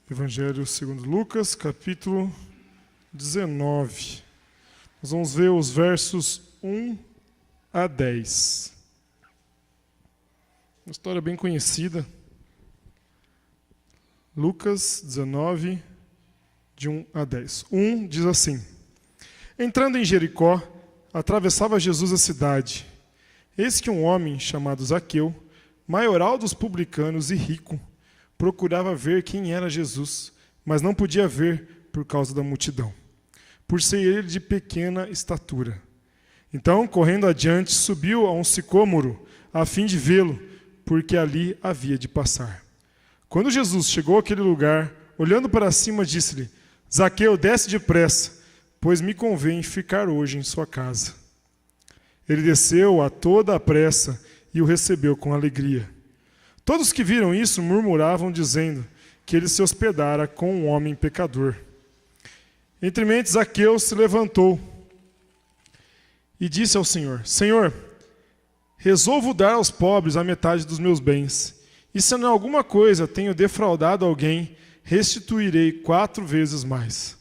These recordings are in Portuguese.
Evangelho segundo Lucas, capítulo 19. Nós vamos ver os versos 1 a 10. Uma história bem conhecida. Lucas 19, de 1 a 10. 1 diz assim: Entrando em Jericó, atravessava Jesus a cidade. Eis que um homem chamado Zaqueu, maioral dos publicanos e rico, procurava ver quem era Jesus, mas não podia ver por causa da multidão, por ser ele de pequena estatura. Então, correndo adiante, subiu a um sicômoro, a fim de vê-lo, porque ali havia de passar. Quando Jesus chegou àquele lugar, olhando para cima, disse-lhe: Zaqueu, desce depressa, pois me convém ficar hoje em sua casa. Ele desceu a toda a pressa e o recebeu com alegria. Todos que viram isso murmuravam, dizendo que ele se hospedara com um homem pecador. Entre mentes, Zaqueu se levantou e disse ao Senhor: Senhor, resolvo dar aos pobres a metade dos meus bens, e se em alguma coisa tenho defraudado alguém, restituirei 4 vezes mais.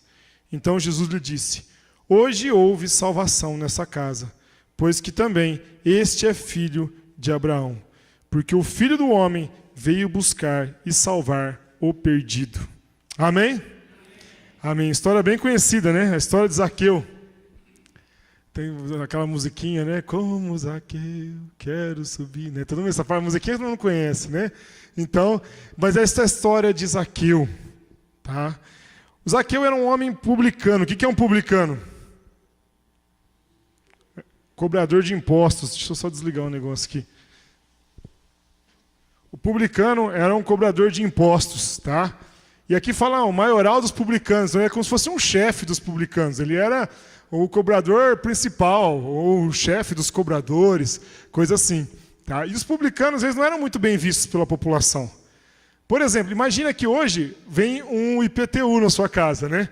Então Jesus lhe disse: Hoje houve salvação nessa casa, pois que também este é filho de Abraão. Porque o Filho do Homem veio buscar e salvar o perdido. Amém? Amém. História bem conhecida, né? A história de Zaqueu. Tem aquela musiquinha, né? Como Zaqueu, quero subir, né? Todo mundo essa musiquinha todo mundo conhece, né? Então, mas essa é a história de Zaqueu, tá? O Zaqueu era um homem publicano. O que é um publicano? Cobrador de impostos. Deixa eu só desligar um negócio aqui. O publicano era um cobrador de impostos, tá? E aqui fala o maioral dos publicanos, é como se fosse um chefe dos publicanos. Ele era o cobrador principal, ou o chefe dos cobradores, coisa assim. Tá? E os publicanos, eles não eram muito bem vistos pela população. Por exemplo, imagina que hoje vem um IPTU na sua casa, né?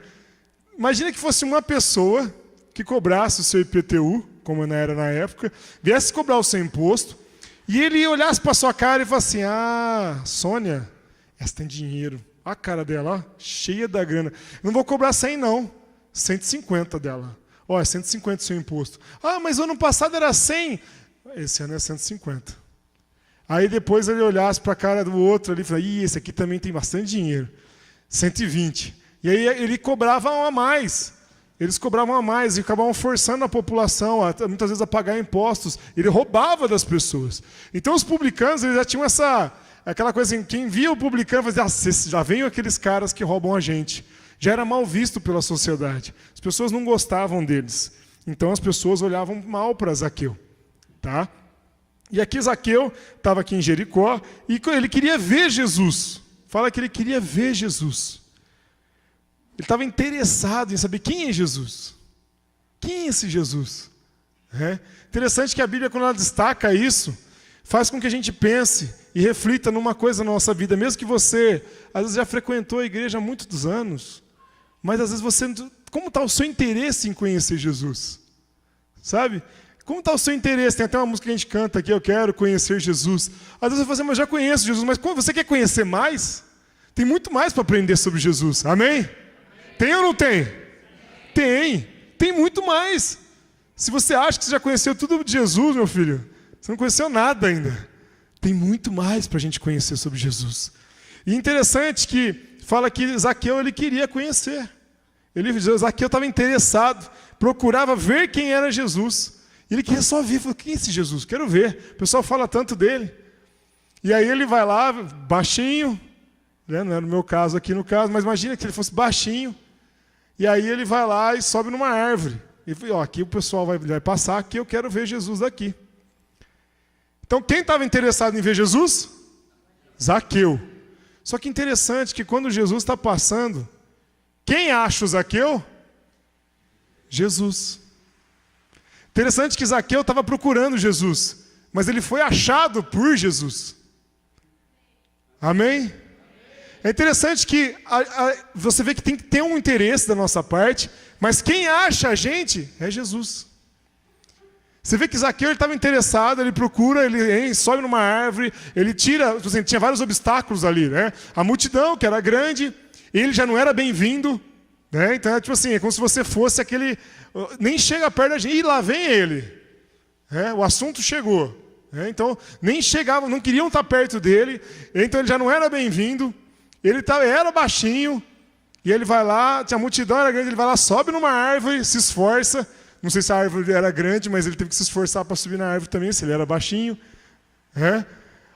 Imagina que fosse uma pessoa que cobrasse o seu IPTU, como era na época, viesse cobrar o seu imposto, e ele olhasse para sua cara e falasse assim: Ah, Sônia, essa tem dinheiro. Olha a cara dela, ó, cheia da grana. Não vou cobrar 100 não, 150 dela. Ó, é 150 o seu imposto. Ah, mas ano passado era 100. Esse ano é 150. Aí depois ele olhasse para a cara do outro ali e falasse: Ih, esse aqui também tem bastante dinheiro. 120. E aí ele cobrava a mais. Eles cobravam a mais e acabavam forçando a população, muitas vezes, a pagar impostos. Ele roubava das pessoas. Então, os publicanos eles já tinham aquela coisa assim, quem via o publicano fazia: já vem aqueles caras que roubam a gente. Já era mal visto pela sociedade. As pessoas não gostavam deles. Então, as pessoas olhavam mal para Zaqueu. Tá? E aqui Zaqueu estava aqui em Jericó e ele queria ver Jesus. Fala que ele queria ver Jesus. Ele estava interessado em saber quem é Jesus. Quem é esse Jesus? Interessante que a Bíblia, quando ela destaca isso, faz com que a gente pense e reflita numa coisa na nossa vida. Mesmo que você, às vezes, já frequentou a igreja há muitos anos, mas às vezes você... Como está o seu interesse em conhecer Jesus? Sabe? Como está o seu interesse? Tem até uma música que a gente canta aqui: Eu quero conhecer Jesus. Às vezes você fala assim: Mas eu já conheço Jesus. Mas você quer conhecer mais? Tem muito mais para aprender sobre Jesus. Amém? Tem ou não tem? Tem. Tem muito mais. Se você acha que você já conheceu tudo de Jesus, meu filho, você não conheceu nada ainda. Tem muito mais para a gente conhecer sobre Jesus. E interessante que fala que Zaqueu ele queria conhecer. Zaqueu estava interessado, procurava ver quem era Jesus. Ele queria só ver. Falou: Quem é esse Jesus? Quero ver. O pessoal fala tanto dele. E aí ele vai lá, baixinho, né? Não era o meu caso aqui no caso, mas imagina que ele fosse baixinho. E aí ele vai lá e sobe numa árvore. E fala: Aqui o pessoal vai passar, aqui eu quero ver Jesus daqui. Então quem estava interessado em ver Jesus? Zaqueu. Só que interessante que quando Jesus está passando, quem acha o Zaqueu? Jesus. Interessante que Zaqueu estava procurando Jesus, mas ele foi achado por Jesus. Amém? É interessante que você vê que tem que ter um interesse da nossa parte, mas quem acha a gente é Jesus. Você vê que Zaqueu estava interessado, ele procura, ele sobe numa árvore, ele tira, tinha vários obstáculos ali, né? A multidão, que era grande, ele já não era bem-vindo, né? Então, tipo assim, é como se você fosse aquele... Nem chega perto da gente, e lá vem ele. O assunto chegou. Então, nem chegavam, não queriam estar perto dele, então ele já não era bem-vindo, ele era baixinho, e ele vai lá, a multidão era grande, ele vai lá, sobe numa árvore, se esforça, não sei se a árvore era grande, mas ele teve que se esforçar para subir na árvore também, se ele era baixinho.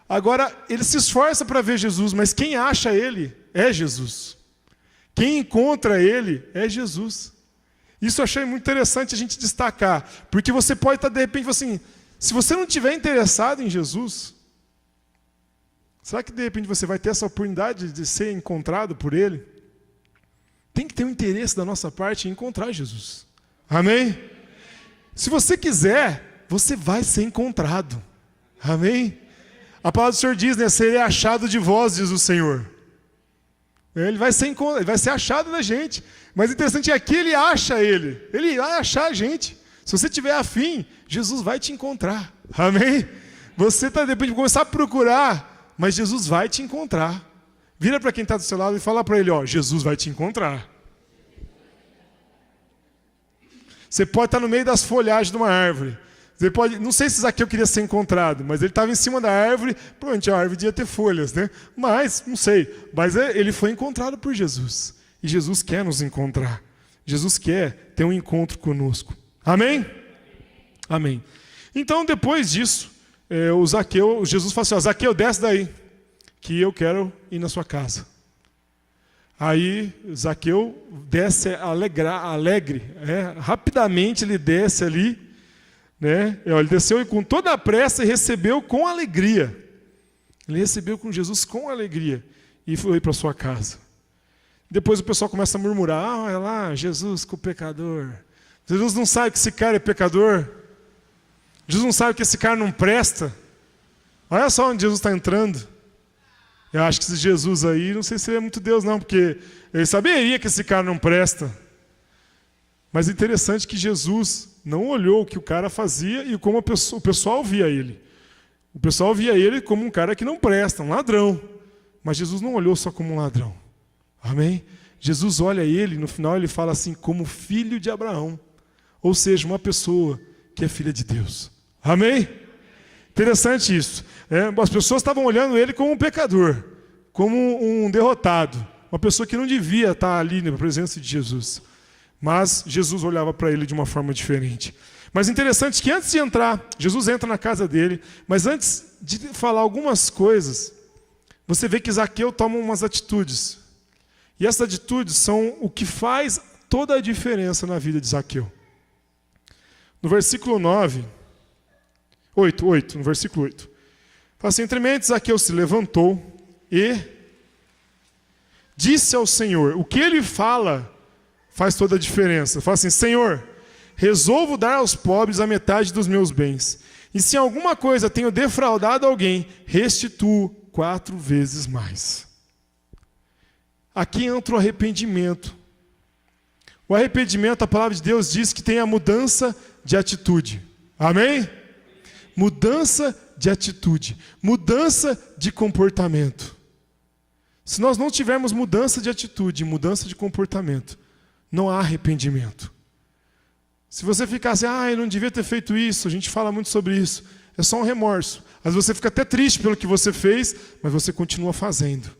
Agora, ele se esforça para ver Jesus, mas quem acha ele é Jesus. Quem encontra ele é Jesus. Isso eu achei muito interessante a gente destacar, porque você pode estar, de repente, assim, se você não estiver interessado em Jesus, será que, de repente, você vai ter essa oportunidade de ser encontrado por ele? Tem que ter um interesse da nossa parte em encontrar Jesus. Amém? Se você quiser, você vai ser encontrado. Amém? A palavra do Senhor diz, né? Serei achado de vós, diz o Senhor. Ele vai ser achado da gente. Mas o interessante é que ele acha ele. Ele vai achar a gente. Se você tiver afim, Jesus vai te encontrar. Amém? Você está, de repente, começar a procurar, mas Jesus vai te encontrar. Vira para quem está do seu lado e fala para ele, Jesus vai te encontrar. Você pode estar no meio das folhagens de uma árvore. Você pode, não sei se Zaqueu queria ser encontrado, mas ele estava em cima da árvore, provavelmente a árvore devia ter folhas, né? Mas, não sei, mas ele foi encontrado por Jesus. E Jesus quer nos encontrar. Jesus quer ter um encontro conosco. Amém? Amém. Então, depois disso, Jesus fala assim, Zaqueu, desce daí, que eu quero ir na sua casa. Aí, Zaqueu desce alegre, rapidamente ele desce ali, né? Ele desceu com toda a pressa e recebeu com alegria. Ele recebeu com Jesus com alegria e foi para sua casa. Depois o pessoal começa a murmurar, olha lá, Jesus com o pecador. Jesus não sabe que esse cara é pecador. Jesus não sabe que esse cara não presta. Olha só onde Jesus está entrando. Eu acho que esse Jesus aí, não sei se ele é muito Deus não, porque ele saberia que esse cara não presta. Mas é interessante que Jesus não olhou o que o cara fazia e como o pessoal via ele. O pessoal via ele como um cara que não presta, um ladrão. Mas Jesus não olhou só como um ladrão. Amém? Jesus olha ele, no final ele fala assim, como filho de Abraão. Ou seja, uma pessoa que é filha de Deus. Amém? Interessante isso. As pessoas estavam olhando ele como um pecador, como um derrotado. Uma pessoa que não devia estar ali na presença de Jesus. Mas Jesus olhava para ele de uma forma diferente. Mas interessante que antes de entrar, Jesus entra na casa dele, mas antes de falar algumas coisas, você vê que Zaqueu toma umas atitudes. E essas atitudes são o que faz toda a diferença na vida de Zaqueu. No versículo 8, no versículo 8. Fala assim, entremente Zaqueu se levantou e disse ao Senhor, o que ele fala faz toda a diferença. Fala assim, Senhor, resolvo dar aos pobres a metade dos meus bens. E se em alguma coisa tenho defraudado alguém, restituo 4 vezes mais. Aqui entra o arrependimento. O arrependimento, a palavra de Deus diz que tem a mudança de atitude. Amém? Mudança de atitude. Mudança de comportamento. Se nós não tivermos mudança de atitude, mudança de comportamento, não há arrependimento. Se você ficar assim, eu não devia ter feito isso, a gente fala muito sobre isso, é só um remorso. Às vezes você fica até triste pelo que você fez, mas você continua fazendo.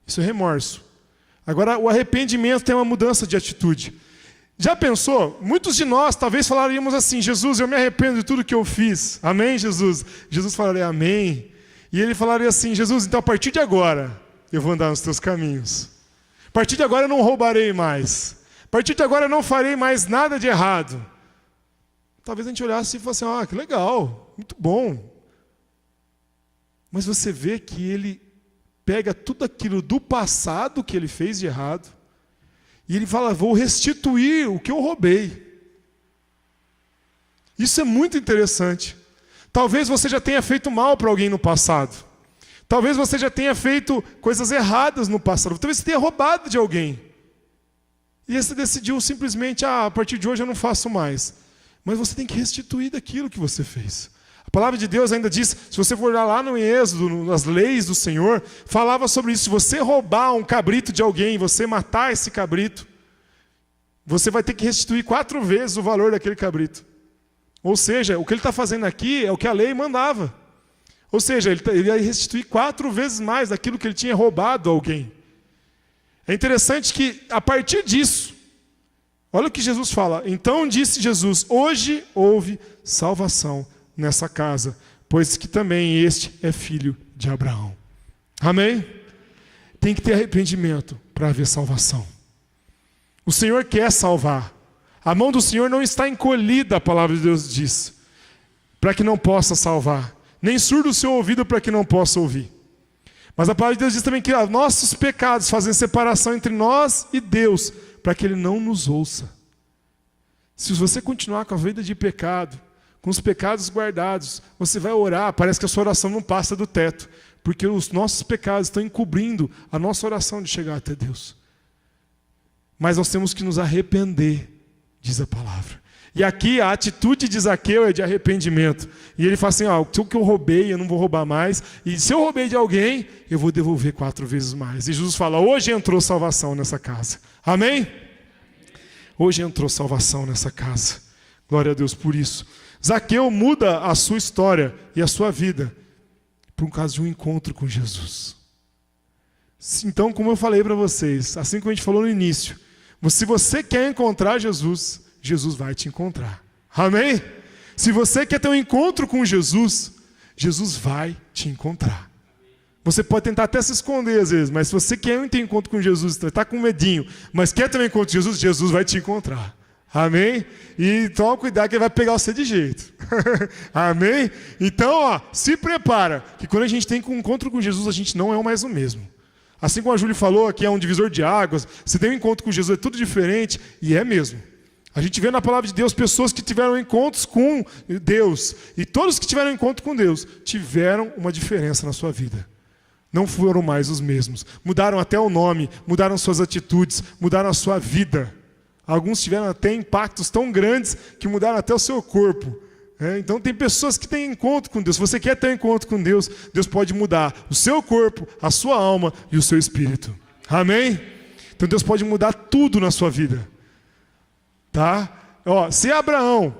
Isso é remorso. Agora, o arrependimento tem uma mudança de atitude. Já pensou? Muitos de nós talvez falaríamos assim, Jesus, eu me arrependo de tudo que eu fiz. Amém, Jesus? Jesus falaria amém. E ele falaria assim, Jesus, então a partir de agora, eu vou andar nos teus caminhos. A partir de agora eu não roubarei mais. A partir de agora eu não farei mais nada de errado. Talvez a gente olhasse e falasse, que legal, muito bom. Mas você vê que ele pega tudo aquilo do passado que ele fez de errado, e ele fala, vou restituir o que eu roubei. Isso é muito interessante. Talvez você já tenha feito mal para alguém no passado. Talvez você já tenha feito coisas erradas no passado. Talvez você tenha roubado de alguém. E você decidiu simplesmente, a partir de hoje eu não faço mais. Mas você tem que restituir daquilo que você fez. A palavra de Deus ainda diz, se você for olhar lá no Êxodo, nas leis do Senhor, falava sobre isso. Se você roubar um cabrito de alguém, você matar esse cabrito, você vai ter que restituir 4 vezes o valor daquele cabrito. Ou seja, o que ele está fazendo aqui é o que a lei mandava. Ou seja, ele ia restituir 4 vezes mais daquilo que ele tinha roubado a alguém. É interessante que, a partir disso, olha o que Jesus fala. Então disse Jesus, hoje houve salvação nessa casa, pois que também este é filho de Abraão. Amém? Tem que ter arrependimento para haver salvação. O Senhor quer salvar. A mão do Senhor não está encolhida, a palavra de Deus diz, para que não possa salvar. Nem surdo o seu ouvido para que não possa ouvir. Mas a palavra de Deus diz também que nossos pecados fazem separação entre nós e Deus, para que Ele não nos ouça. Se você continuar com a vida de pecado, com os pecados guardados, você vai orar, parece que a sua oração não passa do teto, porque os nossos pecados estão encobrindo a nossa oração de chegar até Deus. Mas nós temos que nos arrepender, diz a palavra. E aqui a atitude de Zaqueu é de arrependimento. E ele fala assim, o que eu roubei, eu não vou roubar mais. E se eu roubei de alguém, eu vou devolver 4 vezes mais. E Jesus fala, hoje entrou salvação nessa casa. Amém? Hoje entrou salvação nessa casa. Glória a Deus por isso. Zaqueu muda a sua história e a sua vida por causa de um encontro com Jesus. Então, como eu falei para vocês, assim como a gente falou no início, se você quer encontrar Jesus, Jesus vai te encontrar. Amém? Se você quer ter um encontro com Jesus, Jesus vai te encontrar. Você pode tentar até se esconder às vezes, mas se você quer ter um encontro com Jesus, está com medinho, mas quer ter um encontro com Jesus, Jesus vai te encontrar. Amém? E toma cuidado que ele vai pegar você de jeito. Amém? Então, se prepara, que quando a gente tem um encontro com Jesus, a gente não é mais o mesmo. Assim como a Júlia falou, aqui é um divisor de águas, você tem um encontro com Jesus, é tudo diferente, e é mesmo. A gente vê na palavra de Deus pessoas que tiveram encontros com Deus. E todos que tiveram encontro com Deus tiveram uma diferença na sua vida. Não foram mais os mesmos. Mudaram até o nome, mudaram suas atitudes, mudaram a sua vida. Alguns tiveram até impactos tão grandes que mudaram até o seu corpo. Então tem pessoas que têm encontro com Deus. Se você quer ter um encontro com Deus, Deus pode mudar o seu corpo, a sua alma e o seu espírito. Amém? Então Deus pode mudar tudo na sua vida. Tá? Se Abraão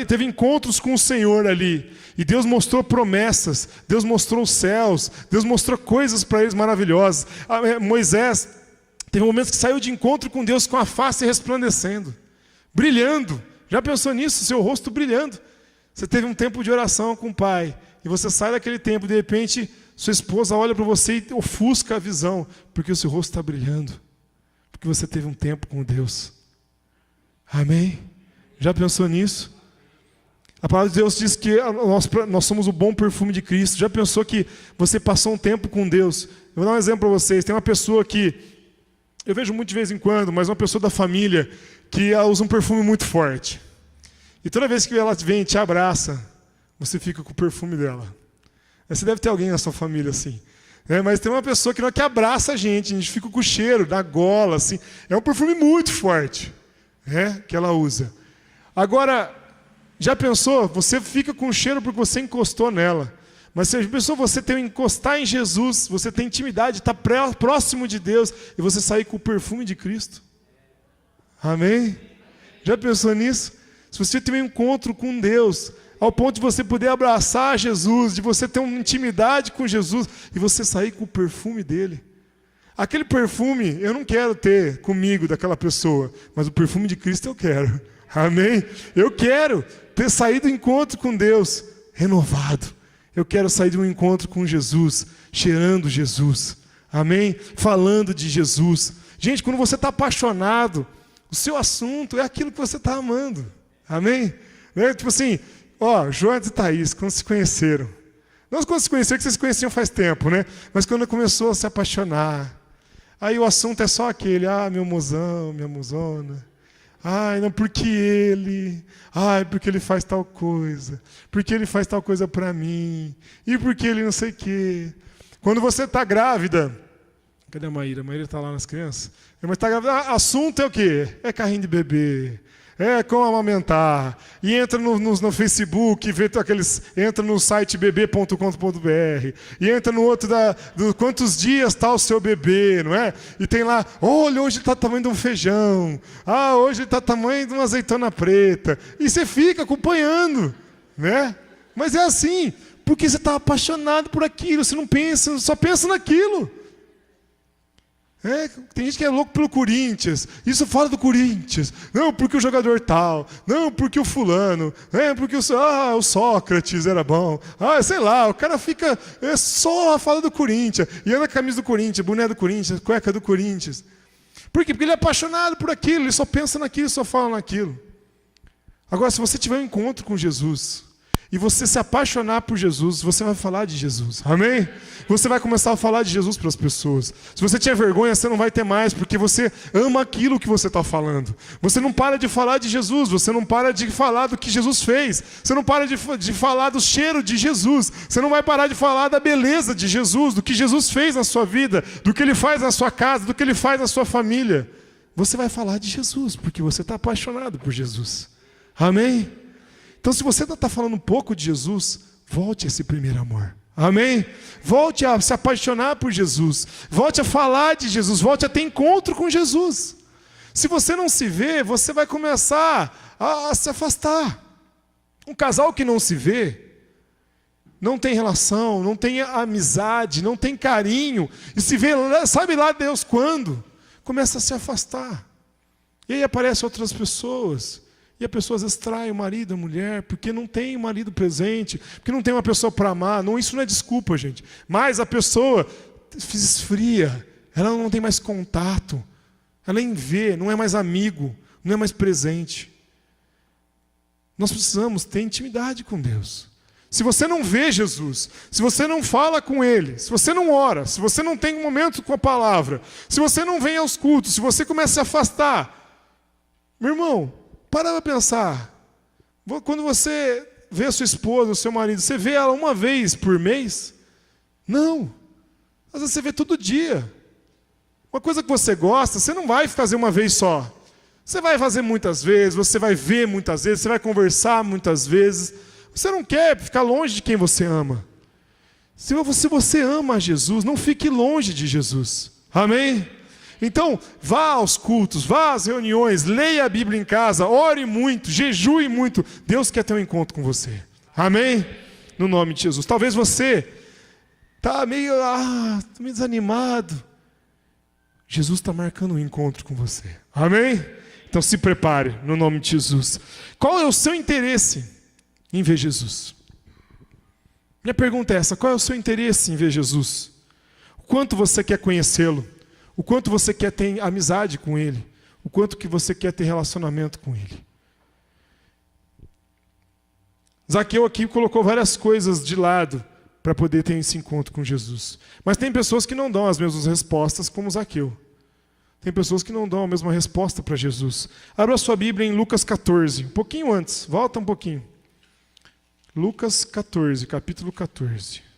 teve encontros com o Senhor ali, e Deus mostrou promessas, Deus mostrou os céus, Deus mostrou coisas para eles maravilhosas. Moisés teve momentos que saiu de encontro com Deus com a face resplandecendo, brilhando. Já pensou nisso? Seu rosto brilhando. Você teve um tempo de oração com o Pai, e você sai daquele tempo, de repente, sua esposa olha para você e ofusca a visão, porque o seu rosto está brilhando, porque você teve um tempo com Deus. Amém? Já pensou nisso? A palavra de Deus diz que nós somos o bom perfume de Cristo. Já pensou que você passou um tempo com Deus? Eu vou dar um exemplo para vocês. Tem uma pessoa que, eu vejo muito de vez em quando, mas uma pessoa da família que usa um perfume muito forte. E toda vez que ela vem e te abraça, você fica com o perfume dela. Você deve ter alguém na sua família assim. Mas tem uma pessoa que abraça a gente fica com o cheiro da gola. Assim. É um perfume muito forte. Que ela usa. Agora, já pensou? Você fica com cheiro porque você encostou nela. Mas já pensou você encostar em Jesus, você tem intimidade, está próximo de Deus, e você sair com o perfume de Cristo? Amém? Já pensou nisso? Se você tem um encontro com Deus, ao ponto de você poder abraçar Jesus, de você ter uma intimidade com Jesus, e você sair com o perfume dele. Aquele perfume eu não quero ter comigo daquela pessoa, mas o perfume de Cristo eu quero. Amém? Eu quero ter saído do encontro com Deus renovado. Eu quero sair de um encontro com Jesus, cheirando Jesus. Amém? Falando de Jesus. Gente, quando você está apaixonado, o seu assunto é aquilo que você está amando. Amém? Tipo assim, João e Thaís, quando se conheceram. Não quando se conheceram, que vocês se conheciam faz tempo, né? Mas quando começou a se apaixonar. Aí o assunto é só aquele, meu mozão, minha mozona. Não, porque ele. Porque ele faz tal coisa. Porque ele faz tal coisa para mim. E porque ele não sei o quê. Quando você está grávida. Cadê a Maíra? A Maíra está lá nas crianças. Mas está grávida. Assunto é o quê? É carrinho de bebê. como amamentar, e entra no Facebook, vê entra no site bebê.com.br, e entra no outro do quantos dias está o seu bebê, não é? E tem lá, olha, hoje está tamanho de um feijão, hoje está tamanho de uma azeitona preta, e você fica acompanhando, né? Mas é assim, porque você está apaixonado por aquilo, você não pensa, só pensa naquilo. Tem gente que é louco pelo Corinthians, isso fala do Corinthians, não porque o jogador tal, não porque o fulano, porque o Sócrates era bom, sei lá, o cara fica só fala do Corinthians, e anda com a camisa do Corinthians, boné do Corinthians, cueca do Corinthians. Por quê? Porque ele é apaixonado por aquilo, ele só pensa naquilo, só fala naquilo. Agora, se você tiver um encontro com Jesus, e você se apaixonar por Jesus, você vai falar de Jesus. Amém? Você vai começar a falar de Jesus para as pessoas. Se você tinha vergonha, você não vai ter mais, porque você ama aquilo que você está falando. Você não para de falar de Jesus, você não para de falar do que Jesus fez. Você não para de falar do cheiro de Jesus. Você não vai parar de falar da beleza de Jesus, do que Jesus fez na sua vida, do que Ele faz na sua casa, do que Ele faz na sua família. Você vai falar de Jesus, porque você está apaixonado por Jesus. Amém? Então, se você está falando um pouco de Jesus, volte a esse primeiro amor. Amém? Volte a se apaixonar por Jesus. Volte a falar de Jesus. Volte a ter encontro com Jesus. Se você não se vê, você vai começar a se afastar. Um casal que não se vê, não tem relação, não tem amizade, não tem carinho, e se vê, sabe lá Deus quando, começa a se afastar. E aí aparecem outras pessoas. E a pessoa às vezes trai o marido, a mulher, porque não tem o marido presente, porque não tem uma pessoa para amar. Não, isso não é desculpa, gente. Mas a pessoa se esfria, ela não tem mais contato, ela nem vê, não é mais amigo, não é mais presente. Nós precisamos ter intimidade com Deus. Se você não vê Jesus, se você não fala com Ele, se você não ora, se você não tem um momento com a palavra, se você não vem aos cultos, se você começa a se afastar, meu irmão, para pra pensar, quando você vê a sua esposa, o seu marido, você vê ela uma vez por mês? Não, às vezes você vê todo dia. Uma coisa que você gosta, você não vai fazer uma vez só. Você vai fazer muitas vezes, você vai ver muitas vezes, você vai conversar muitas vezes. Você não quer ficar longe de quem você ama. Se você ama a Jesus, não fique longe de Jesus. Amém? Então, vá aos cultos, vá às reuniões, leia a Bíblia em casa, ore muito, jejue muito. Deus quer ter um encontro com você. Amém? No nome de Jesus. Talvez você está meio desanimado. Jesus está marcando um encontro com você. Amém? Então se prepare, no nome de Jesus. Qual é o seu interesse em ver Jesus? Minha pergunta é essa: qual é o seu interesse em ver Jesus? O quanto você quer conhecê-lo? O quanto você quer ter amizade com Ele? O quanto que você quer ter relacionamento com Ele? Zaqueu aqui colocou várias coisas de lado para poder ter esse encontro com Jesus. Mas tem pessoas que não dão as mesmas respostas como Zaqueu. Tem pessoas que não dão a mesma resposta para Jesus. Abra sua Bíblia em Lucas 14, um pouquinho antes, volta um pouquinho. Lucas 14, capítulo 14.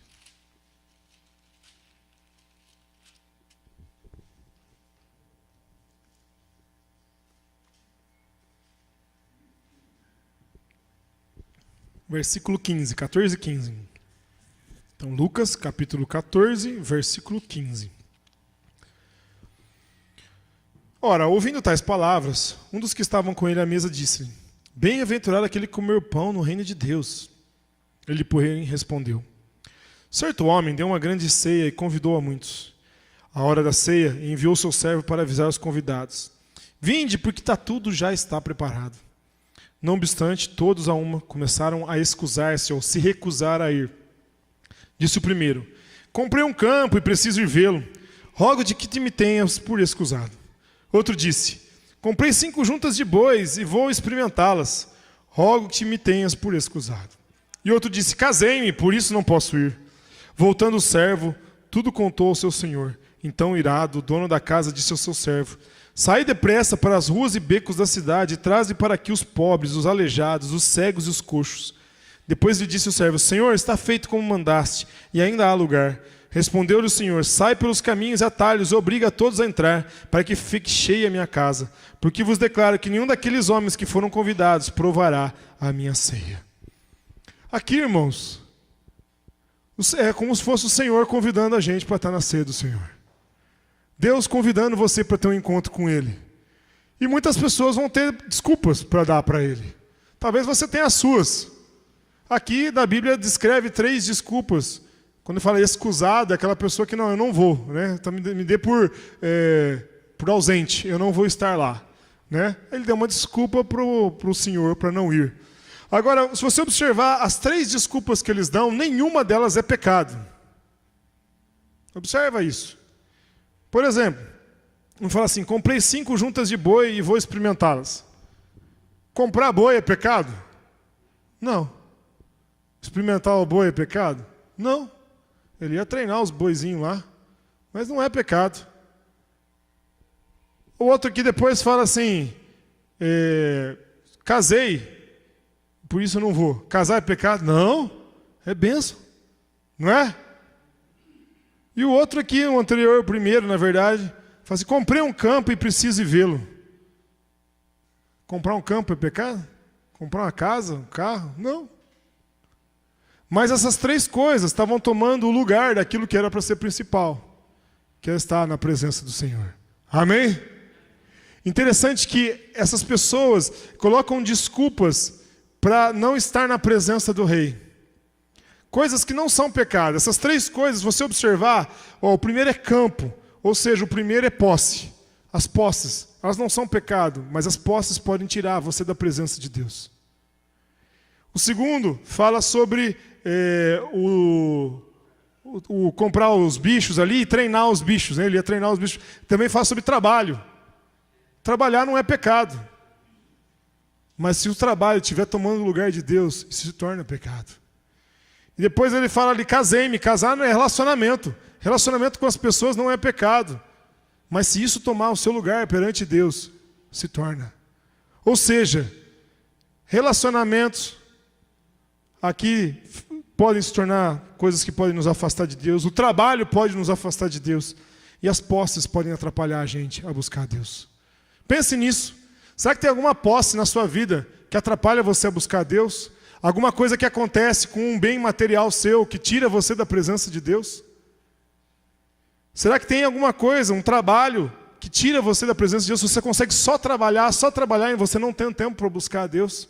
Versículo 15, 14 e 15. Então, Lucas, capítulo 14, versículo 15. Ora, ouvindo tais palavras, um dos que estavam com ele à mesa disse-lhe: Bem-aventurado aquele que comeu pão no reino de Deus. Ele, porém, respondeu: Certo homem deu uma grande ceia e convidou a muitos. À hora da ceia, enviou seu servo para avisar os convidados: Vinde, porque tudo já está preparado. Não obstante, todos a uma começaram a excusar-se ou se recusar a ir. Disse o primeiro: Comprei um campo e preciso ir vê-lo. Rogo de que te me tenhas por excusado. Outro disse: Comprei 5 juntas de bois e vou experimentá-las. Rogo que te me tenhas por excusado. E outro disse: Casei-me, por isso não posso ir. Voltando o servo, tudo contou ao seu senhor. Então, irado, o dono da casa disse ao seu servo: Sai depressa para as ruas e becos da cidade e traze para aqui os pobres, os aleijados, os cegos e os coxos. Depois lhe disse o servo: Senhor, está feito como mandaste, e ainda há lugar. Respondeu-lhe o Senhor: sai pelos caminhos e atalhos, e obriga todos a entrar, para que fique cheia a minha casa. Porque vos declaro que nenhum daqueles homens que foram convidados provará a minha ceia. Aqui, irmãos, é como se fosse o Senhor convidando a gente para estar na ceia do Senhor. Deus convidando você para ter um encontro com Ele. E muitas pessoas vão ter desculpas para dar para Ele. Talvez você tenha as suas. Aqui, na Bíblia, descreve 3 desculpas. Quando fala excusado, é aquela pessoa que não, eu não vou, né? Então, me dê por ausente, eu não vou estar lá. Né? Ele deu uma desculpa para o Senhor para não ir. Agora, se você observar as 3 desculpas que eles dão, nenhuma delas é pecado. Observa isso. Por exemplo, vamos falar assim, comprei 5 juntas de boi e vou experimentá-las. Comprar boi é pecado? Não. Experimentar o boi é pecado? Não. Ele ia treinar os boizinhos lá, mas não é pecado. O outro aqui depois fala assim, casei, por isso eu não vou. Casar é pecado? Não, é bênção, não é? E o outro aqui, o anterior, o primeiro, na verdade, fala assim, comprei um campo e preciso ir vê-lo. Comprar um campo é pecado? Comprar uma casa, um carro? Não. Mas essas 3 coisas estavam tomando o lugar daquilo que era para ser principal, que é estar na presença do Senhor. Amém? Interessante que essas pessoas colocam desculpas para não estar na presença do rei. Coisas que não são pecado. Essas 3 coisas, você observar, o primeiro é campo, ou seja, o primeiro é posse. As posses, elas não são pecado, mas as posses podem tirar você da presença de Deus. O segundo fala sobre comprar os bichos ali e treinar os bichos. Né? Ele ia treinar os bichos. Também fala sobre trabalho. Trabalhar não é pecado. Mas se o trabalho estiver tomando o lugar de Deus, isso se torna pecado. E depois ele fala ali, casei-me. Casar não é relacionamento. Relacionamento com as pessoas não é pecado. Mas se isso tomar o seu lugar perante Deus, se torna. Ou seja, relacionamentos aqui podem se tornar coisas que podem nos afastar de Deus. O trabalho pode nos afastar de Deus. E as posses podem atrapalhar a gente a buscar Deus. Pense nisso. Será que tem alguma posse na sua vida que atrapalha você a buscar Deus? Alguma coisa que acontece com um bem material seu que tira você da presença de Deus? Será que tem alguma coisa, um trabalho que tira você da presença de Deus? Você consegue só trabalhar e você não tem tempo para buscar a Deus?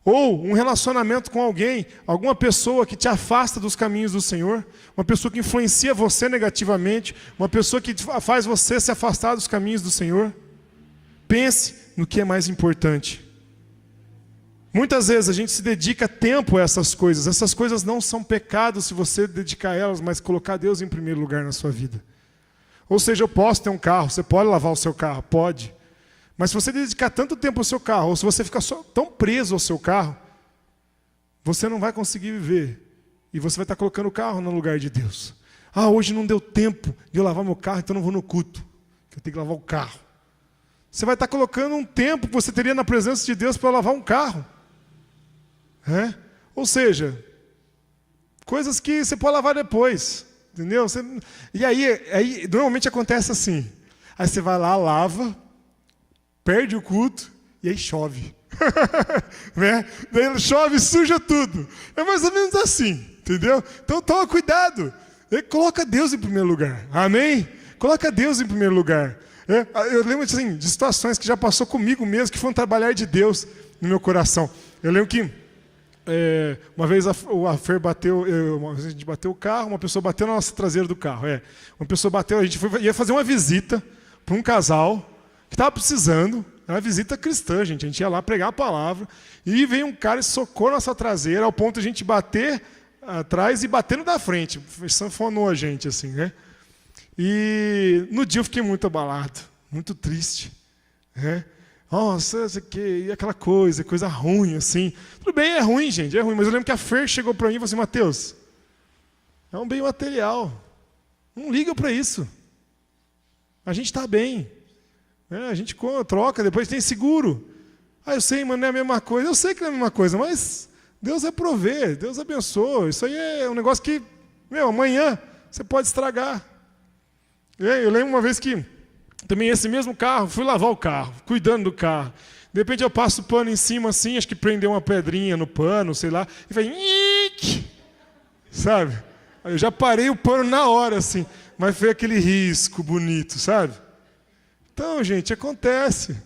Ou um relacionamento com alguém, alguma pessoa que te afasta dos caminhos do Senhor, uma pessoa que influencia você negativamente, uma pessoa que faz você se afastar dos caminhos do Senhor. Pense no que é mais importante. Muitas vezes a gente se dedica tempo a essas coisas não são pecados se você dedicar a elas, mas colocar Deus em primeiro lugar na sua vida. Ou seja, eu posso ter um carro, você pode lavar o seu carro, pode. Mas se você dedicar tanto tempo ao seu carro, ou se você ficar tão preso ao seu carro, você não vai conseguir viver. E você vai estar colocando o carro no lugar de Deus. Hoje não deu tempo de eu lavar meu carro, então não vou no culto, que eu tenho que lavar o carro. Você vai estar colocando um tempo que você teria na presença de Deus para lavar um carro. Ou seja, coisas que você pode lavar depois. Entendeu? E aí normalmente acontece assim. Aí você vai lá, lava, perde o culto e aí chove. Né? Daí chove, suja tudo. É mais ou menos assim, entendeu? Então toma cuidado. Coloca Deus em primeiro lugar. Amém? Coloca Deus em primeiro lugar. Eu lembro assim, de situações que já passou comigo mesmo, que foi um trabalhar de Deus no meu coração. Eu lembro que uma vez a Fer bateu, a gente bateu o carro, uma pessoa bateu na nossa traseira do carro. Uma pessoa bateu, a gente ia fazer uma visita para um casal que estava precisando, era uma visita cristã, gente. A gente ia lá pregar a palavra, e veio um cara e socou nossa traseira, ao ponto de a gente bater atrás e bater no da frente. Sanfonou a gente, assim, né? E no dia eu fiquei muito abalado, muito triste. Nossa, e aquela coisa ruim, assim. Tudo bem, é ruim, gente, é ruim. Mas eu lembro que a Fer chegou para mim e falou assim, Mateus, é um bem material. Não liga para isso. A gente está bem. A gente troca, depois tem seguro. Eu sei, mas não é a mesma coisa. Eu sei que não é a mesma coisa, mas Deus vai prover, Deus abençoa. Isso aí é um negócio que, amanhã você pode estragar. Eu lembro uma vez que, também esse mesmo carro, fui lavar o carro, cuidando do carro. De repente eu passo o pano em cima assim, acho que prendeu uma pedrinha no pano, sei lá, e vai, sabe? Aí eu já parei o pano na hora, assim, mas foi aquele risco bonito, sabe? Então, gente, acontece,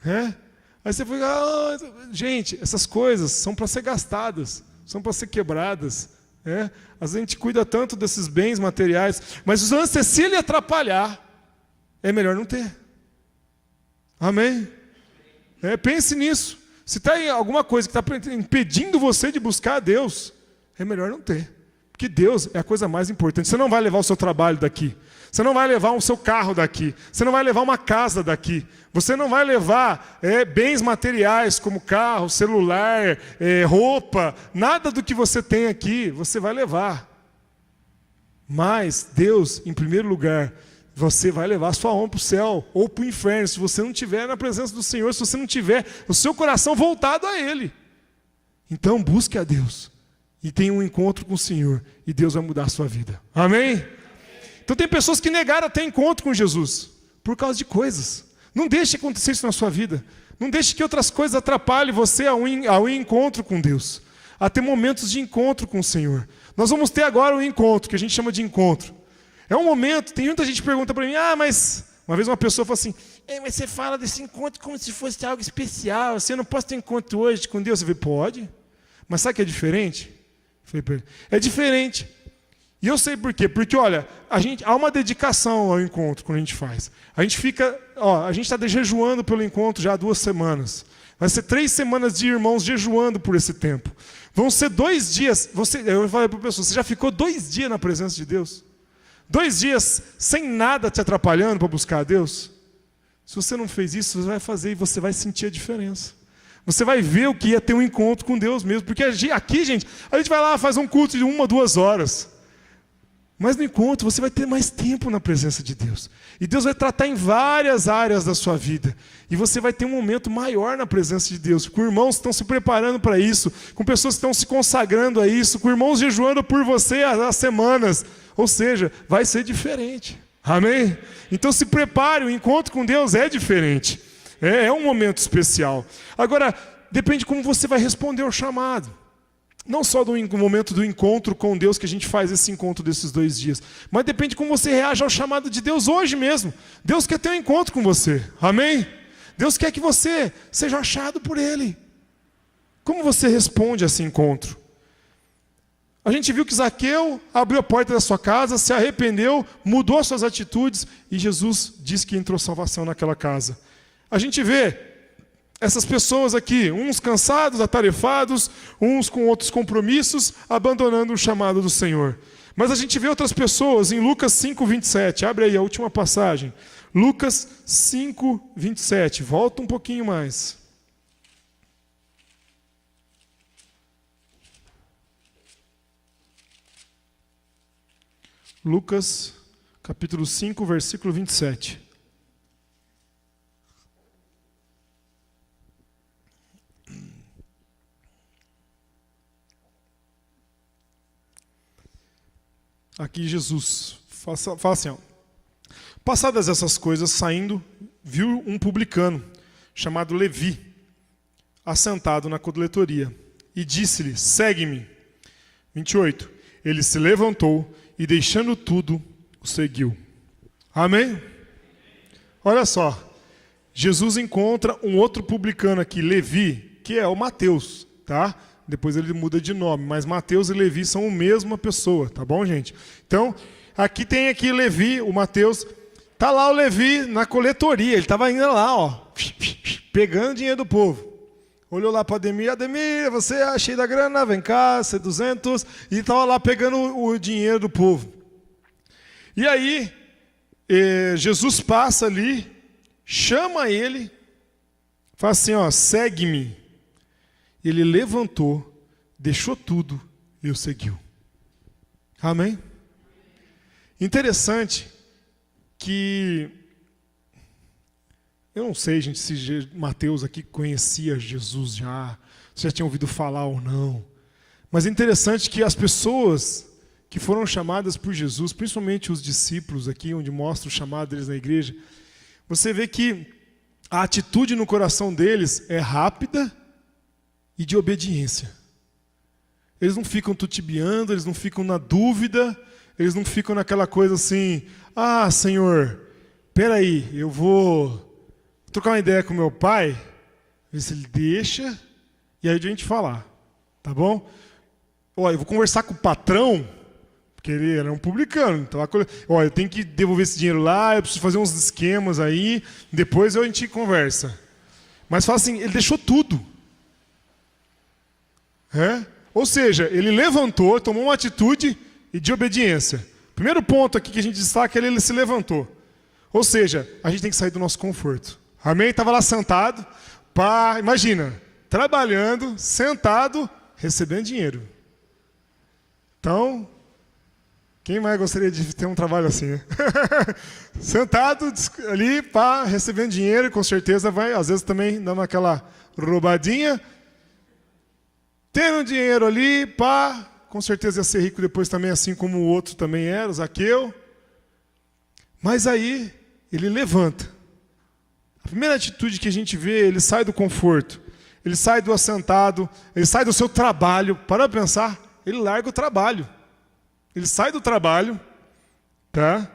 né? Aí você fica, gente, essas coisas são para ser gastadas, são para ser quebradas, né? Às vezes a gente cuida tanto desses bens materiais, mas se ele atrapalhar, é melhor não ter. Amém? Pense nisso. Se tem alguma coisa que está impedindo você de buscar a Deus, é melhor não ter. Porque Deus é a coisa mais importante. Você não vai levar o seu trabalho daqui. Você não vai levar o seu carro daqui. Você não vai levar uma casa daqui. Você não vai levar bens materiais como carro, celular, roupa. Nada do que você tem aqui você vai levar. Mas Deus, em primeiro lugar, você vai levar a sua alma para o céu ou para o inferno, se você não estiver na presença do Senhor, se você não tiver o seu coração voltado a Ele. Então busque a Deus e tenha um encontro com o Senhor, e Deus vai mudar a sua vida. Amém? Então tem pessoas que negaram até encontro com Jesus, por causa de coisas. Não deixe acontecer isso na sua vida. Não deixe que outras coisas atrapalhem você ao encontro com Deus, a ter momentos de encontro com o Senhor. Nós vamos ter agora um encontro, que a gente chama de encontro. É um momento, tem muita gente que pergunta para mim, mas... Uma vez uma pessoa falou assim, mas você fala desse encontro como se fosse algo especial, você não pode ter encontro hoje com Deus. Eu falei, pode, mas sabe o que é diferente? Eu falei para ele, é diferente. E eu sei por quê, porque olha, há uma dedicação ao encontro quando a gente faz. A gente fica, a gente está jejuando pelo encontro já há 2 semanas. Vai ser 3 semanas de irmãos jejuando por esse tempo. Vão ser 2 dias, eu falei para a pessoa, você já ficou 2 dias na presença de Deus? 2 dias sem nada te atrapalhando para buscar a Deus? Se você não fez isso, você vai fazer e você vai sentir a diferença. Você vai ver o que é ter um encontro com Deus mesmo. Porque aqui, gente, a gente vai lá, faz um culto de 1 ou 2 horas. Mas no encontro você vai ter mais tempo na presença de Deus. E Deus vai tratar em várias áreas da sua vida. E você vai ter um momento maior na presença de Deus. Com irmãos que estão se preparando para isso. Com pessoas que estão se consagrando a isso. Com irmãos jejuando por você há semanas. Ou seja, vai ser diferente. Amém? Então se prepare, o encontro com Deus é diferente. É um momento especial. Agora, depende de como você vai responder ao chamado. Não só do momento do encontro com Deus, que a gente faz esse encontro desses 2 dias. Mas depende de como você reage ao chamado de Deus hoje mesmo. Deus quer ter um encontro com você. Amém? Deus quer que você seja achado por Ele. Como você responde a esse encontro? A gente viu que Zaqueu abriu a porta da sua casa, se arrependeu, mudou suas atitudes e Jesus disse que entrou salvação naquela casa. A gente vê essas pessoas aqui, uns cansados, atarefados, uns com outros compromissos, abandonando o chamado do Senhor. Mas a gente vê outras pessoas em Lucas 5:27. Abre aí a última passagem. Lucas 5:27. Volta um pouquinho mais. Lucas, capítulo 5, versículo 27. Aqui Jesus fala assim, passadas essas coisas, saindo, viu um publicano, chamado Levi, assentado na coletoria, e disse-lhe, segue-me. 28. Ele se levantou e, deixando tudo, o seguiu. Amém? Olha só, Jesus encontra um outro publicano aqui, Levi, que é o Mateus, tá? Depois ele muda de nome, mas Mateus e Levi são a mesma pessoa, tá bom, gente? Então, aqui tem aqui Levi, o Mateus, tá lá o Levi na coletoria, ele estava indo lá, pegando dinheiro do povo. Olhou lá para Ademir, você é cheio da grana, vem cá, você 200, e estava lá pegando o dinheiro do povo. E aí, Jesus passa ali, chama ele, fala assim, segue-me. Ele levantou, deixou tudo e o seguiu. Amém? Interessante que, eu não sei, gente, se Mateus aqui conhecia Jesus já, se já tinha ouvido falar ou não. Mas é interessante que as pessoas que foram chamadas por Jesus, principalmente os discípulos aqui, onde mostra o chamado deles na igreja, você vê que a atitude no coração deles é rápida e de obediência. Eles não ficam tutibiando, eles não ficam na dúvida, eles não ficam naquela coisa assim, ah, Senhor, peraí, eu vou trocar uma ideia com meu pai, ver se ele deixa, e aí a gente falar, tá bom? Olha, eu vou conversar com o patrão, porque ele era um publicano, então, olha, eu tenho que devolver esse dinheiro lá, eu preciso fazer uns esquemas aí, depois a gente conversa. Mas fala assim, ele deixou tudo. Ou seja, ele levantou, tomou uma atitude de obediência. Primeiro ponto aqui que a gente destaca é ele se levantou. Ou seja, a gente tem que sair do nosso conforto. Amém? Estava lá sentado, imagina, trabalhando, sentado, recebendo dinheiro. Então, quem mais gostaria de ter um trabalho assim, né? Sentado ali, recebendo dinheiro, com certeza vai, às vezes também dando aquela roubadinha. Tendo dinheiro ali, com certeza ia ser rico depois também, assim como o outro também era, o Zaqueu. Mas aí, ele levanta. A primeira atitude que a gente vê, ele sai do conforto, ele sai do assentado, ele sai do seu trabalho. Para pensar, ele larga o trabalho. Ele sai do trabalho, tá?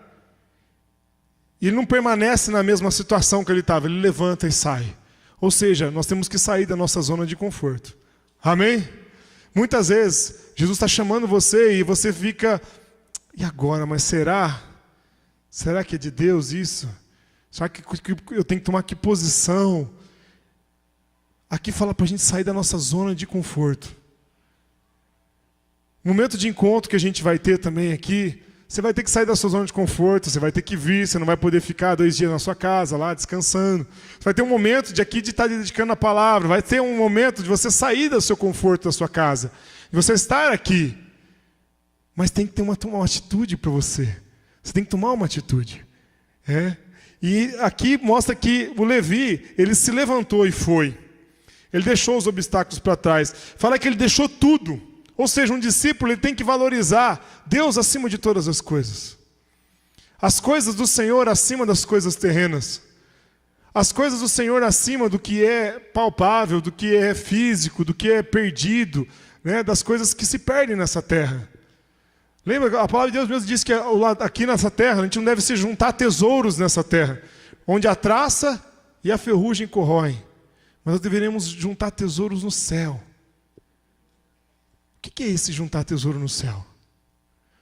E ele não permanece na mesma situação que ele estava, ele levanta e sai. Ou seja, nós temos que sair da nossa zona de conforto. Amém? Muitas vezes, Jesus está chamando você e você fica, e agora, mas será? Será que é de Deus isso? Será que eu tenho que tomar que posição? Aqui fala para a gente sair da nossa zona de conforto. No momento de encontro que a gente vai ter também aqui, você vai ter que sair da sua zona de conforto, você vai ter que vir, você não vai poder ficar 2 dias na sua casa lá, descansando. Você vai ter um momento de estar dedicando a palavra, vai ter um momento de você sair do seu conforto da sua casa, de você estar aqui. Mas tem que ter uma atitude para você. Você tem que tomar uma atitude. E aqui mostra que o Levi, ele se levantou e foi. Ele deixou os obstáculos para trás. Fala que ele deixou tudo. Ou seja, um discípulo ele tem que valorizar Deus acima de todas as coisas. As coisas do Senhor acima das coisas terrenas. As coisas do Senhor acima do que é palpável, do que é físico, do que é perdido, né? Das coisas que se perdem nessa terra. Lembra, a palavra de Deus mesmo diz que aqui nessa terra, a gente não deve se juntar tesouros nessa terra, onde a traça e a ferrugem corroem. Mas nós deveremos juntar tesouros no céu. O que é esse juntar tesouro no céu?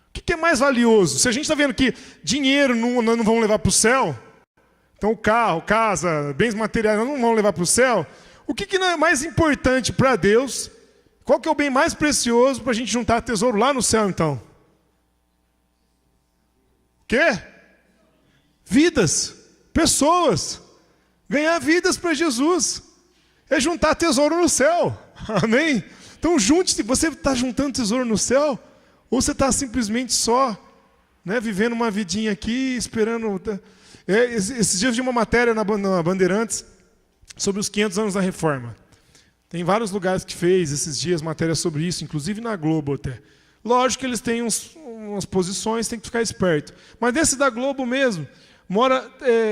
O que é mais valioso? Se a gente está vendo que dinheiro não vão levar para o céu, então carro, casa, bens materiais não vão levar para o céu, o que é mais importante para Deus? Qual que é o bem mais precioso para a gente juntar tesouro lá no céu, então? O quê? Vidas, pessoas. Ganhar vidas para Jesus. É juntar tesouro no céu. Amém? Então junte-se, você está juntando tesouro no céu? Ou você está simplesmente só, né, vivendo uma vidinha aqui, esperando... Esses dias de uma matéria na Bandeirantes sobre os 500 anos da Reforma. Tem vários lugares que fez esses dias matéria sobre isso, inclusive na Globo até. Lógico que eles têm umas posições, tem que ficar esperto. Mas desse da Globo mesmo,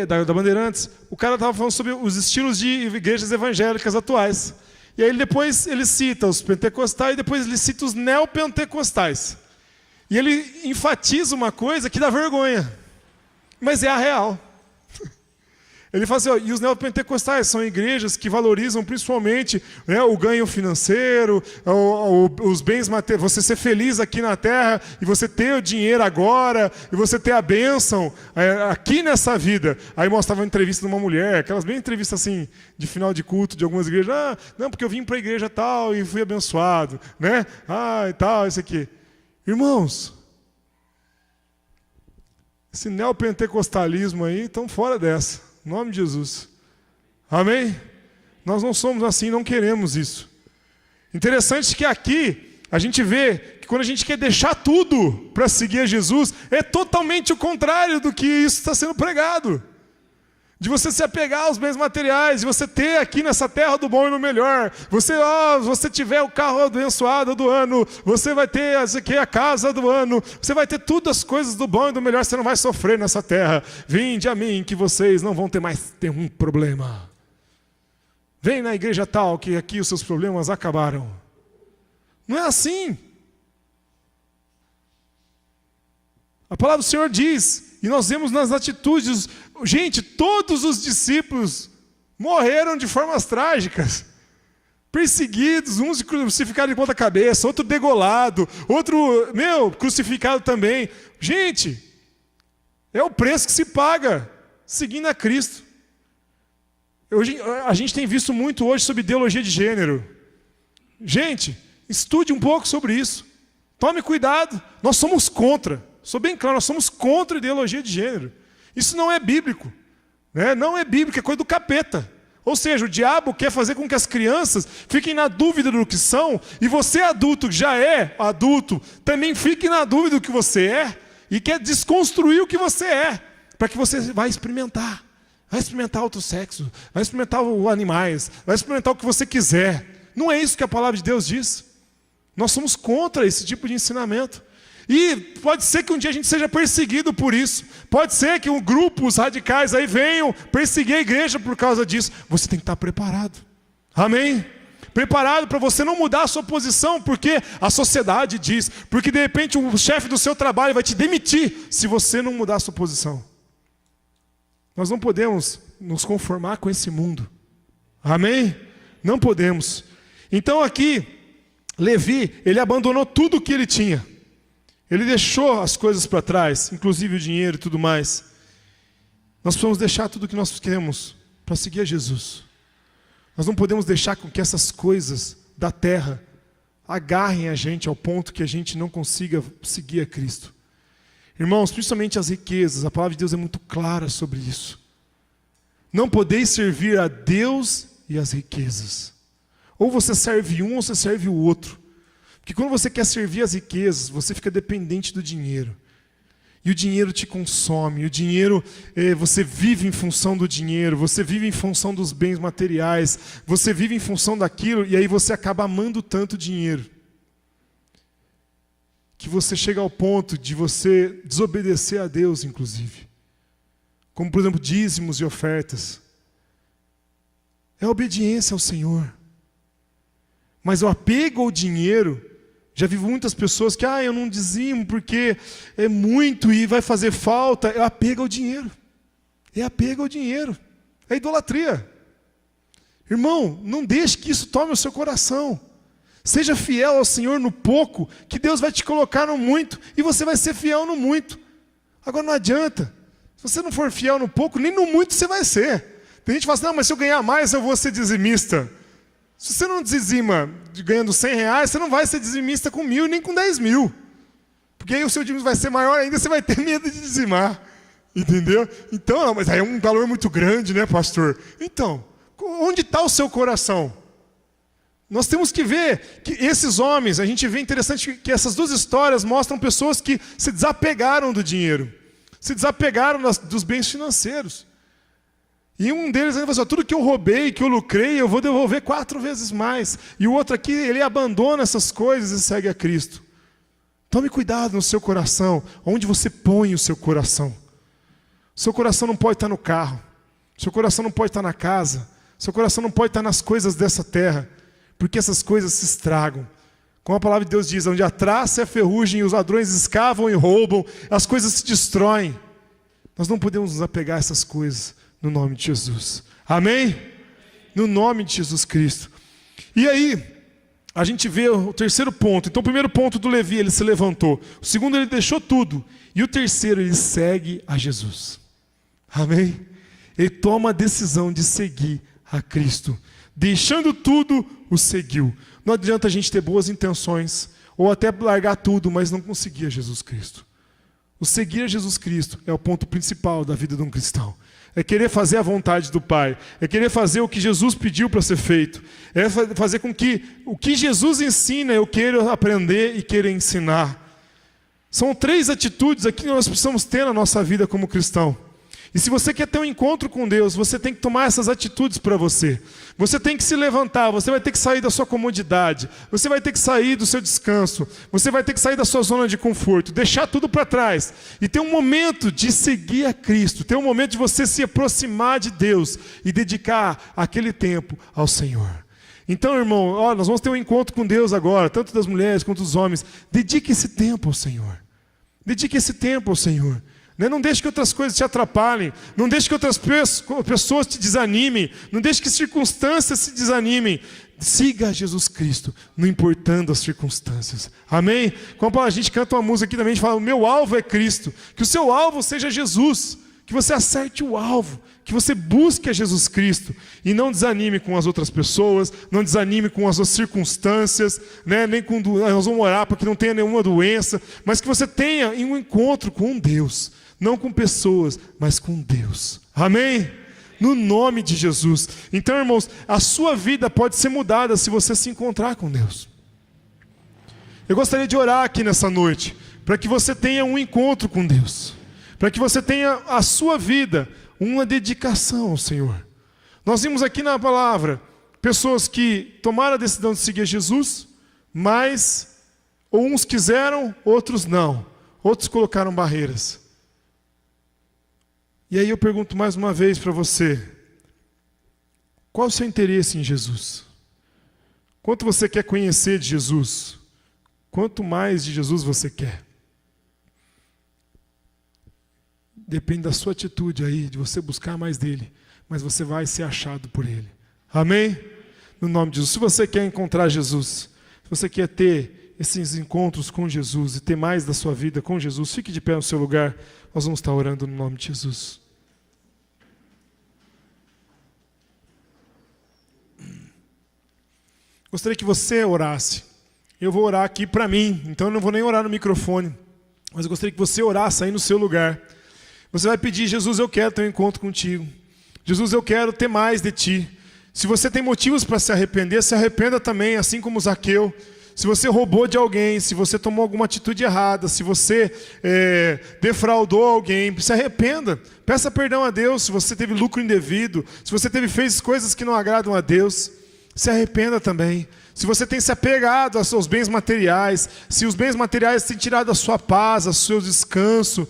da Bandeirantes, o cara estava falando sobre os estilos de igrejas evangélicas atuais. E aí depois ele cita os pentecostais e depois ele cita os neopentecostais. E ele enfatiza uma coisa que dá vergonha, mas é a real. Ele fala assim, e os neopentecostais são igrejas que valorizam principalmente, né, o ganho financeiro, os bens materiais, você ser feliz aqui na terra, e você ter o dinheiro agora, e você ter a bênção aqui nessa vida. Aí mostrava uma entrevista de uma mulher, aquelas bem entrevistas assim, de final de culto de algumas igrejas, não, porque eu vim para a igreja tal e fui abençoado, né? E tal, isso aqui. Irmãos, esse neopentecostalismo aí, estão fora dessa. Em nome de Jesus. Amém? Nós não somos assim, não queremos isso. Interessante que aqui a gente vê que quando a gente quer deixar tudo para seguir a Jesus, é totalmente o contrário do que isso está sendo pregado. de você se apegar aos bens materiais, de você ter aqui nessa terra do bom e do melhor. Você tiver o carro abençoado do ano, você vai ter a casa do ano, você vai ter todas as coisas do bom e do melhor, você não vai sofrer nessa terra. Vinde a mim que vocês não vão ter mais nenhum problema. Vem na igreja tal que aqui os seus problemas acabaram. Não é assim. A palavra do Senhor diz, e nós vemos nas atitudes, gente, todos os discípulos morreram de formas trágicas, perseguidos, uns crucificados de ponta cabeça, outro degolado, outro, crucificado também. Gente, é o preço que se paga seguindo a Cristo. Hoje, a gente tem visto muito hoje sobre ideologia de gênero. Gente, estude um pouco sobre isso. Tome cuidado, nós somos contra. Sou bem claro, nós somos contra a ideologia de gênero. Isso não é bíblico. Né? Não é bíblico, é coisa do capeta. Ou seja, o diabo quer fazer com que as crianças fiquem na dúvida do que são, e você adulto, que já é adulto, também fique na dúvida do que você é, e quer desconstruir o que você é, para que você vai experimentar. Vai experimentar outro sexo, vai experimentar animais, vai experimentar o que você quiser. Não é isso que a palavra de Deus diz. Nós somos contra esse tipo de ensinamento. E pode ser que um dia a gente seja perseguido por isso. Pode ser que grupos radicais aí venham perseguir a igreja por causa disso. Você tem que estar preparado. Amém? Preparado para você não mudar a sua posição, porque a sociedade diz, porque de repente o chefe do seu trabalho vai te demitir se você não mudar a sua posição. Nós não podemos nos conformar com esse mundo. Amém? Não podemos. Então aqui, Levi, ele abandonou tudo o que ele tinha. Ele deixou as coisas para trás, inclusive o dinheiro e tudo mais. Nós precisamos deixar tudo o que nós queremos para seguir a Jesus. Nós não podemos deixar com que essas coisas da terra agarrem a gente ao ponto que a gente não consiga seguir a Cristo. Irmãos, principalmente as riquezas, a palavra de Deus é muito clara sobre isso. Não podeis servir a Deus e as riquezas. Ou você serve um ou você serve o outro. Porque quando você quer servir as riquezas, você fica dependente do dinheiro. E o dinheiro te consome, o dinheiro, você vive em função do dinheiro, você vive em função dos bens materiais, você vive em função daquilo, e aí você acaba amando tanto o dinheiro, que você chega ao ponto de você desobedecer a Deus, inclusive. Como, por exemplo, dízimos e ofertas. É obediência ao Senhor. Mas o apego ao dinheiro, já vi muitas pessoas que, eu não dizimo porque é muito e vai fazer falta. É apego ao dinheiro. É apego ao dinheiro. É idolatria. Irmão, não deixe que isso tome o seu coração. Seja fiel ao Senhor no pouco, que Deus vai te colocar no muito, e você vai ser fiel no muito. Agora não adianta. Se você não for fiel no pouco, nem no muito você vai ser. Tem gente que fala assim, não, mas se eu ganhar mais, eu vou ser dizimista. Se você não dizima ganhando R$100, você não vai ser dizimista com 1.000 nem com 10.000. Porque aí o seu dízimo vai ser maior ainda, você vai ter medo de dizimar. Entendeu? Então, não, mas aí é um valor muito grande, né, pastor? Então, onde está o seu coração? Nós temos que ver que esses homens, a gente vê interessante que essas duas histórias mostram pessoas que se desapegaram do dinheiro, se desapegaram dos bens financeiros. E um deles ainda falou assim, tudo que eu roubei, que eu lucrei, eu vou devolver 4 vezes mais. E o outro aqui, ele abandona essas coisas e segue a Cristo. Tome cuidado no seu coração, onde você põe o seu coração. Seu coração não pode estar no carro, seu coração não pode estar na casa, seu coração não pode estar nas coisas dessa terra, porque essas coisas se estragam. Como a palavra de Deus diz, onde a traça e a ferrugem, os ladrões escavam e roubam, as coisas se destroem. Nós não podemos nos apegar a essas coisas. No nome de Jesus. Amém? No nome de Jesus Cristo. E aí, a gente vê o terceiro ponto. Então, o primeiro ponto do Levi, ele se levantou. O segundo, ele deixou tudo. E o terceiro, ele segue a Jesus. Amém? Ele toma a decisão de seguir a Cristo. Deixando tudo, o seguiu. Não adianta a gente ter boas intenções, ou até largar tudo, mas não conseguir a Jesus Cristo. O seguir a Jesus Cristo é o ponto principal da vida de um cristão. É querer fazer a vontade do Pai. É querer fazer o que Jesus pediu para ser feito. É fazer com que o que Jesus ensina eu queira aprender e queira ensinar. São 3 atitudes aqui que nós precisamos ter na nossa vida como cristão. E se você quer ter um encontro com Deus, você tem que tomar essas atitudes para você. Você tem que se levantar, você vai ter que sair da sua comodidade, você vai ter que sair do seu descanso, você vai ter que sair da sua zona de conforto, deixar tudo para trás e ter um momento de seguir a Cristo, ter um momento de você se aproximar de Deus e dedicar aquele tempo ao Senhor. Então, irmão, nós vamos ter um encontro com Deus agora, tanto das mulheres quanto dos homens. Dedique esse tempo ao Senhor. Dedique esse tempo ao Senhor. Não deixe que outras coisas te atrapalhem. Não deixe que outras pessoas te desanimem. Não deixe que circunstâncias te desanimem. Siga Jesus Cristo, não importando as circunstâncias. Amém? Quando a gente canta uma música aqui também, a gente fala, o meu alvo é Cristo. Que o seu alvo seja Jesus. Que você acerte o alvo. Que você busque a Jesus Cristo. E não desanime com as outras pessoas. Não desanime com as suas circunstâncias. Nem com nós vamos orar para que não tenha nenhuma doença. Mas que você tenha um encontro com Deus. Não com pessoas, mas com Deus. Amém? No nome de Jesus. Então, irmãos, a sua vida pode ser mudada se você se encontrar com Deus. Eu gostaria de orar aqui nessa noite, para que você tenha um encontro com Deus. Para que você tenha a sua vida, uma dedicação ao Senhor. Nós vimos aqui na palavra, pessoas que tomaram a decisão de seguir Jesus, mas uns quiseram, outros não. Outros colocaram barreiras. E aí eu pergunto mais uma vez para você, qual o seu interesse em Jesus? Quanto você quer conhecer de Jesus? Quanto mais de Jesus você quer? Depende da sua atitude aí, de você buscar mais dele, mas você vai ser achado por ele. Amém? No nome de Jesus. Se você quer encontrar Jesus, se você quer ter esses encontros com Jesus e ter mais da sua vida com Jesus, fique de pé no seu lugar. Nós vamos estar orando no nome de Jesus. Gostaria que você orasse. Eu vou orar aqui para mim, então eu não vou nem orar no microfone. Mas eu gostaria que você orasse aí no seu lugar. Você vai pedir, Jesus, eu quero ter um encontro contigo. Jesus, eu quero ter mais de ti. Se você tem motivos para se arrependa também, assim como Zaqueu. Se você roubou de alguém, se você tomou alguma atitude errada, se você defraudou alguém, se arrependa. Peça perdão a Deus se você teve lucro indevido, se você fez coisas que não agradam a Deus. Se arrependa também. Se você tem se apegado aos seus bens materiais, se os bens materiais têm tirado a sua paz, o seu descanso,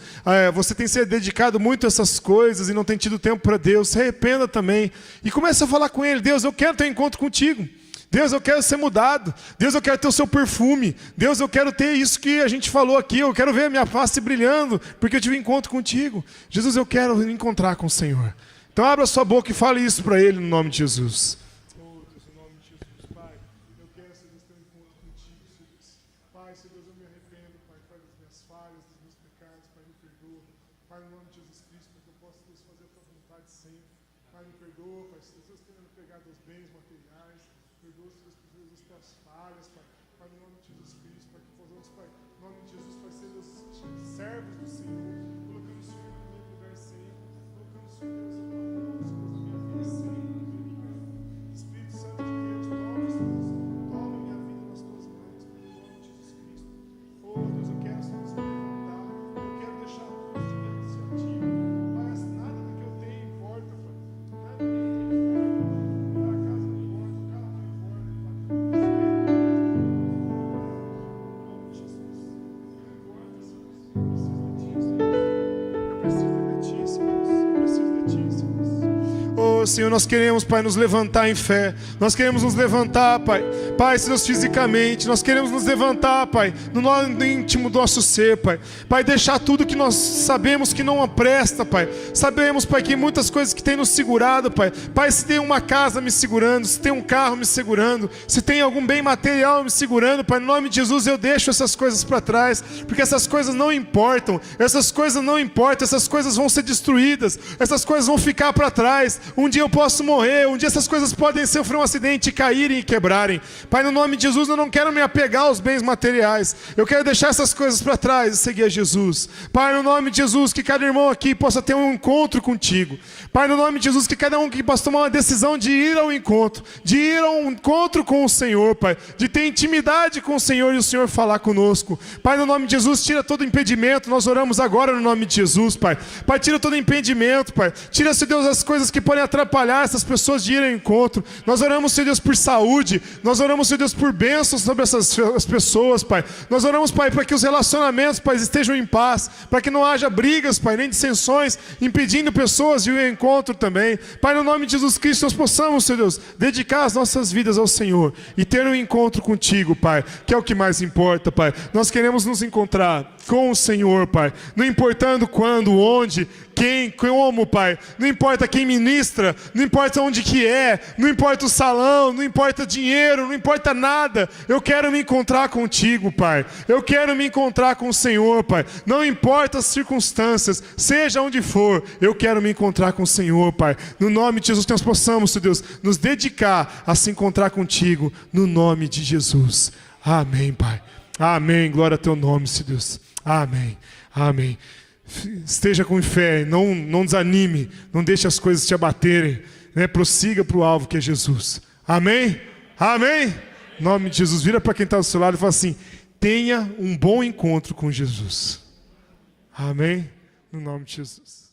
você tem se dedicado muito a essas coisas e não tem tido tempo para Deus, se arrependa também. E comece a falar com Ele, Deus, eu quero ter um encontro contigo. Deus, eu quero ser mudado. Deus, eu quero ter o seu perfume. Deus, eu quero ter isso que a gente falou aqui. Eu quero ver a minha face brilhando, porque eu tive um encontro contigo. Jesus, eu quero me encontrar com o Senhor. Então abra sua boca e fale isso para Ele no nome de Jesus. Senhor, nós queremos, Pai, nos levantar em fé. Nós queremos nos levantar, Pai. Pai, Senhor, fisicamente. Nós queremos nos levantar, Pai, no íntimo do nosso ser, Pai. Pai, deixar tudo que nós sabemos que não presta, Pai. Sabemos, Pai, que muitas coisas que tem nos segurado, Pai. Pai, se tem uma casa me segurando, se tem um carro me segurando, se tem algum bem material me segurando, Pai, no nome de Jesus eu deixo essas coisas para trás, porque essas coisas não importam. Essas coisas não importam, essas coisas vão ser destruídas. Essas coisas vão ficar para trás. Um dia dia eu posso morrer, um dia essas coisas podem sofrer um acidente, caírem e quebrarem. Pai, no nome de Jesus, eu não quero me apegar aos bens materiais, eu quero deixar essas coisas para trás e seguir a Jesus. Pai, no nome de Jesus, que cada irmão aqui possa ter um encontro contigo. Pai, no nome de Jesus, que cada um aqui possa tomar uma decisão de ir ao encontro, com o Senhor, Pai, de ter intimidade com o Senhor e o Senhor falar conosco. Pai, no nome de Jesus, tira todo impedimento, nós oramos agora no nome de Jesus, Pai. Pai, tira todo impedimento, Pai. Tira, Senhor Deus, as coisas que podem atrapalhar essas pessoas de irem ao encontro. Nós oramos, Senhor Deus, por saúde. Nós oramos, Senhor Deus, por bênçãos sobre as pessoas, Pai. Nós oramos, Pai, para que os relacionamentos, Pai, estejam em paz, para que não haja brigas, Pai, nem dissensões, impedindo pessoas de ir ao encontro também. Pai, no nome de Jesus Cristo, nós possamos, Senhor Deus, dedicar as nossas vidas ao Senhor e ter um encontro contigo, Pai, que é o que mais importa, Pai. Nós queremos nos encontrar com o Senhor, Pai, não importando quando, onde, quem, como, Pai, não importa quem ministra, não importa onde que é, não importa o salão, não importa dinheiro, não importa nada, eu quero me encontrar contigo, Pai, eu quero me encontrar com o Senhor, Pai, não importa as circunstâncias, seja onde for, eu quero me encontrar com o Senhor, Pai, no nome de Jesus, que nós possamos, Senhor Deus, nos dedicar a se encontrar contigo, no nome de Jesus, amém, Pai, amém, glória ao teu nome, Senhor Deus, amém, amém. Esteja com fé, não desanime, não deixe as coisas te abaterem, né? Prossiga para o alvo que é Jesus. Amém? Amém? Em nome de Jesus, vira para quem está do seu lado e fala assim: tenha um bom encontro com Jesus. Amém? No nome de Jesus.